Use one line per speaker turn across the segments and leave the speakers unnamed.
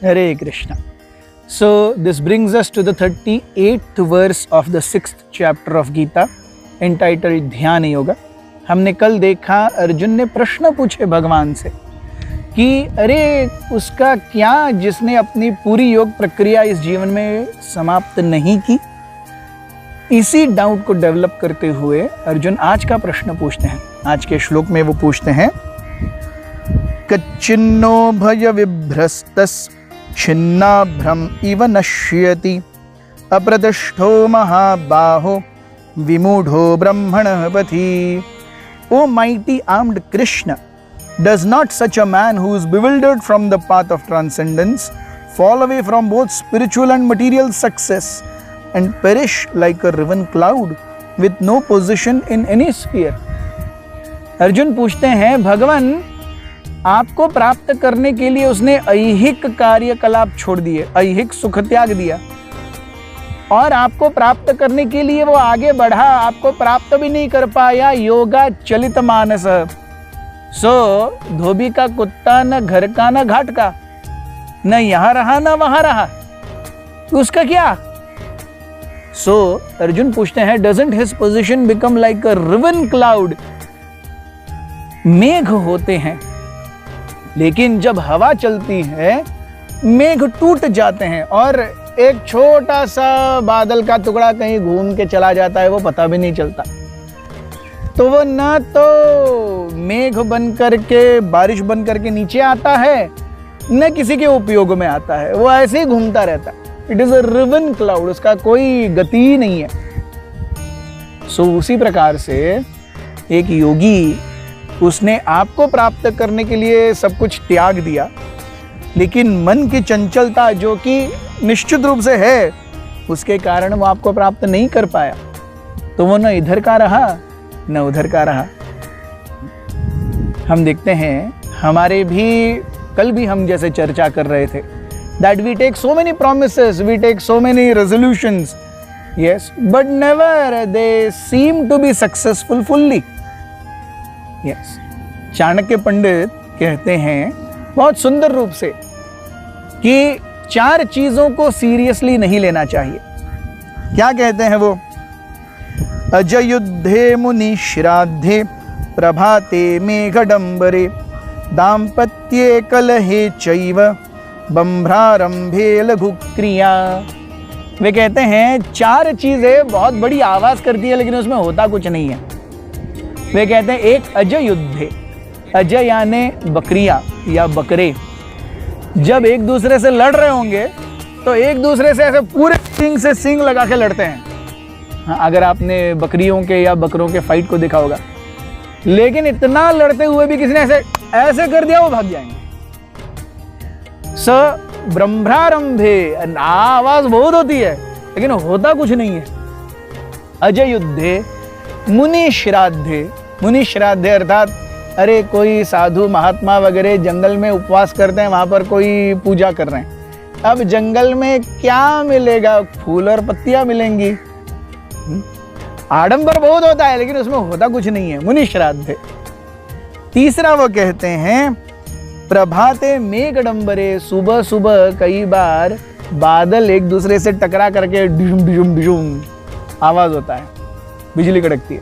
Hare Krishna. So this brings us to the 38th verse of the 6th chapter of Gita entitled ध्यान योगा. हमने कल देखा अर्जुन ने प्रश्न पूछे भगवान से कि अरे उसका क्या जिसने अपनी पूरी योग प्रक्रिया इस जीवन में समाप्त नहीं की. इसी डाउट को डेवलप करते हुए अर्जुन आज का प्रश्न पूछते हैं. आज के श्लोक में वो पूछते हैं कच्चिन्नो भय विभ्रस्तस छिन्नाभ्रम इव नश्यति अप्रतिष्ठो महाबाहो विमूढ़ो ब्रह्मणः पथि. O mighty armed Krishna, does not such a man who is bewildered from the path of transcendence fall away from both spiritual and material success and perish like a riven cloud with no position in any sphere? Arjun पूछते हैं भगवान आपको प्राप्त करने के लिए उसने ऐहिक कार्यकलाप छोड़ दिए, ऐहिक सुख त्याग दिया और आपको प्राप्त करने के लिए वो आगे बढ़ा, आपको प्राप्त भी नहीं कर पाया. योगा चलित मानस. धोबी का कुत्ता न घर का न घाट का, न यहां रहा न वहां रहा, उसका क्या? अर्जुन पूछते हैं doesn't his position become like a riven cloud. मेघ होते हैं लेकिन जब हवा चलती है मेघ टूट जाते हैं और एक छोटा सा बादल का टुकड़ा कहीं घूम के चला जाता है, वो पता भी नहीं चलता. तो वो न तो मेघ बन करके बारिश बन करके नीचे आता है न किसी के उपयोग में आता है, वो ऐसे ही घूमता रहता है. It is a riven cloud, उसका कोई गति ही नहीं है. उसी प्रकार से एक योगी उसने आपको प्राप्त करने के लिए सब कुछ त्याग दिया, लेकिन मन की चंचलता जो कि निश्चित रूप से है उसके कारण वो आपको प्राप्त नहीं कर पाया. तो वो न इधर का रहा न उधर का रहा. हम देखते हैं हमारे भी कल भी हम जैसे चर्चा कर रहे थे that we take so many promises, we take so many resolutions, yes, but never they seem to be successful fully. Yes. Chanakya पंडित कहते हैं बहुत सुंदर रूप से कि 4 चीजों को सीरियसली नहीं लेना चाहिए. क्या कहते हैं वो? अजयुद्धे मुनि श्राद्धे प्रभाते मेघडंबरे दाम्पत्ये कलहे चैव बंभ्रारंभे लघु क्रिया. वे कहते हैं 4 चीजें बहुत बड़ी आवाज करती है लेकिन उसमें होता कुछ नहीं है. वे कहते हैं एक अजयुद्धे, अजय यानी बकरियां या बकरे जब एक दूसरे से लड़ रहे होंगे तो एक दूसरे से ऐसे पूरे सींग से सींग लगा के लड़ते हैं. हाँ, अगर आपने बकरियों के या बकरों के फाइट को देखा होगा, लेकिन इतना लड़ते हुए भी किसी ने ऐसे कर दिया वो भाग जाएंगे. ब्रह्मारंभे, आवाज बहुत होती है लेकिन होता कुछ नहीं है. अजय युद्धे मुनि श्राद्धे, मुनि श्राद्धे अर्थात अरे कोई साधु महात्मा वगैरह जंगल में उपवास करते हैं, वहां पर कोई पूजा कर रहे हैं. अब जंगल में क्या मिलेगा? फूल और पत्तियां मिलेंगी. आडंबर बहुत होता है लेकिन उसमें होता कुछ नहीं है. मुनि श्राद्धे. तीसरा वो कहते हैं प्रभाते मेघडंबरे, सुबह सुबह कई बार बादल एक दूसरे से टकरा करके डिशुम डिशुम डिशुम आवाज होता है, बिजली कड़कती है,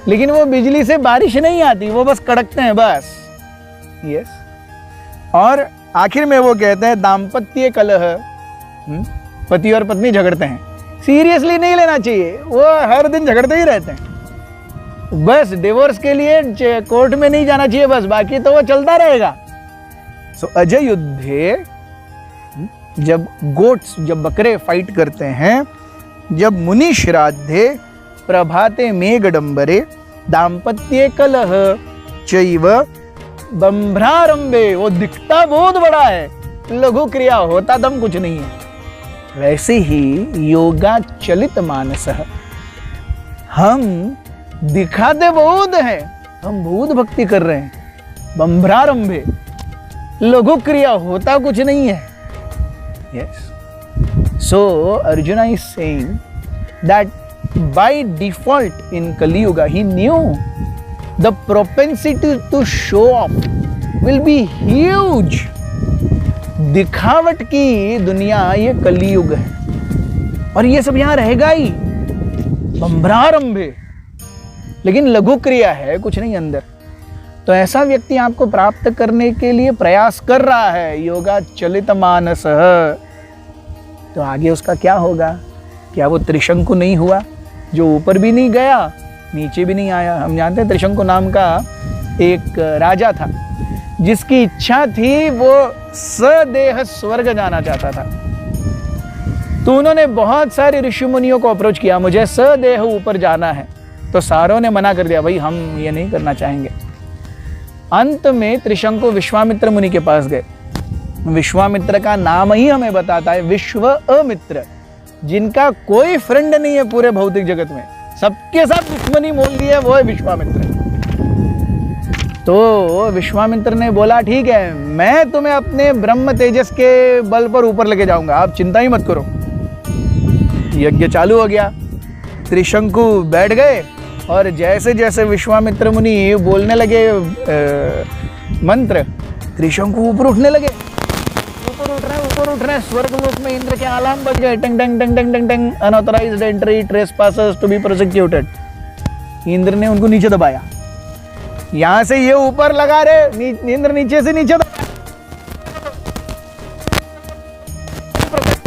लेकिन वो बिजली से बारिश नहीं आती, वो बस कड़कते हैं बस. यस. और आखिर में वो कहते हैं दाम्पत्य कलह, पति और पत्नी झगड़ते हैं. सीरियसली नहीं लेना चाहिए, वो हर दिन झगड़ते ही रहते हैं. बस डिवोर्स के लिए कोर्ट में नहीं जाना चाहिए बस, बाकी तो वो चलता रहेगा. अजय युद्धे जब गोट्स, जब बकरे फाइट करते हैं, जब मुनि श्राद्धे प्रभाते मेघडंबरे दाम्पत्ये कलह चैव बंभ्रारंभे, वो दिखता बहुत बड़ा है, लघु क्रिया होता दम कुछ नहीं है. वैसे ही योगा चलित मानसः, हम दिखाते बहुत है, हम बहुत भक्ति कर रहे हैं, बंभ्रारंभे लघु क्रिया होता कुछ नहीं है. Yes. So Arjun is saying that by default in Kali Yuga he knew the propensity to show off will be huge. दिखावट की दुनिया, ये कलियुग है और ये सब यहां रहेगा ही, बंभ्रारंभे, लेकिन लघु क्रिया है, कुछ नहीं अंदर। तो ऐसा व्यक्ति आपको प्राप्त करने के लिए प्रयास कर रहा है, योगा चलित मानस, तो आगे उसका क्या होगा? क्या वो त्रिशंकु नहीं हुआ, जो ऊपर भी नहीं गया नीचे भी नहीं आया? हम जानते हैं त्रिशंकु नाम का एक राजा था जिसकी इच्छा थी, वो सदेह स्वर्ग जाना चाहता था। तो उन्होंने बहुत सारे ऋषि मुनियों को अप्रोच किया, मुझे सदेह ऊपर जाना है। तो सारों ने मना कर दिया, भाई हम ये नहीं करना चाहेंगे। अंत में त्रिशंकु विश्वामित्र मुनि के पास गए। विश्वामित्र का नाम ही हमें बताता है विश्व अमित्र, जिनका कोई फ्रेंड नहीं है पूरे भौतिक जगत में, सबके साथ दुश्मनी मोल ली है, वो है विश्वामित्र। तो विश्वामित्र ने बोला, ठीक है, मैं तुम्हें अपने ब्रह्म तेजस के बल पर ऊपर लेके जाऊंगा, आप चिंता ही मत करो। यज्ञ चालू हो गया, त्रिशंकु बैठ गए और जैसे जैसे विश्वामित्र मुनि बोलने लगे मंत्र, त्रिशंकु ऊपर उठने लगे। ऊपर उठ रहे हैं, स्वर्ग लोक में इंद्र के अलार्म बज गए, टंग टंग टंग टंग टंग टंग, unauthorised entry, trespassers to be prosecuted. Indra ने उनको नीचे दबाया, यहां से ये ऊपर लगा रहे, इंद्र नीचे से नीचे दबाया।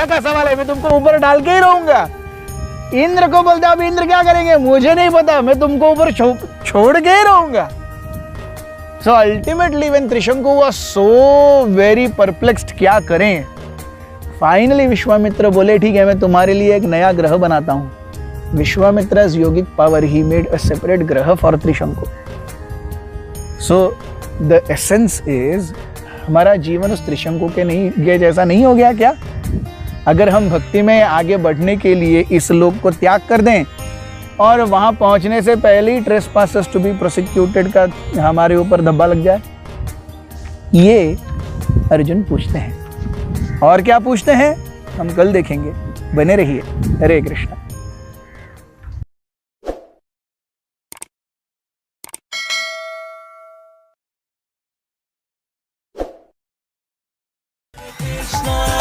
का सवाल है, मैं तुमको ऊपर डाल के ही रहूंगा। इंद्र को बोलते, अब इंद्र क्या करेंगे मुझे नहीं पता, मैं तुमको ऊपर छोड़ के ही रहूंगा। So ultimately when Trishanku was so very perplexed, क्या करें? Finally विश्वामित्र बोले, ठीक है, मैं तुम्हारे लिए एक नया ग्रह बनाता हूं। Vishwamitra's yogic power, he made a separate ग्रह for Trishanku. So the essence is, हमारा जीवन उस त्रिशंकु के जैसा नहीं हो गया क्या? अगर हम भक्ति में आगे बढ़ने के लिए इस लोक को त्याग कर दें और वहां पहुंचने से पहले ही ट्रेसपासर्स टू बी प्रोसिक्यूटेड का हमारे ऊपर धब्बा लग जाए, ये अर्जुन पूछते हैं। और क्या पूछते हैं हम कल देखेंगे, बने रहिए। हरे कृष्णा।
Krishna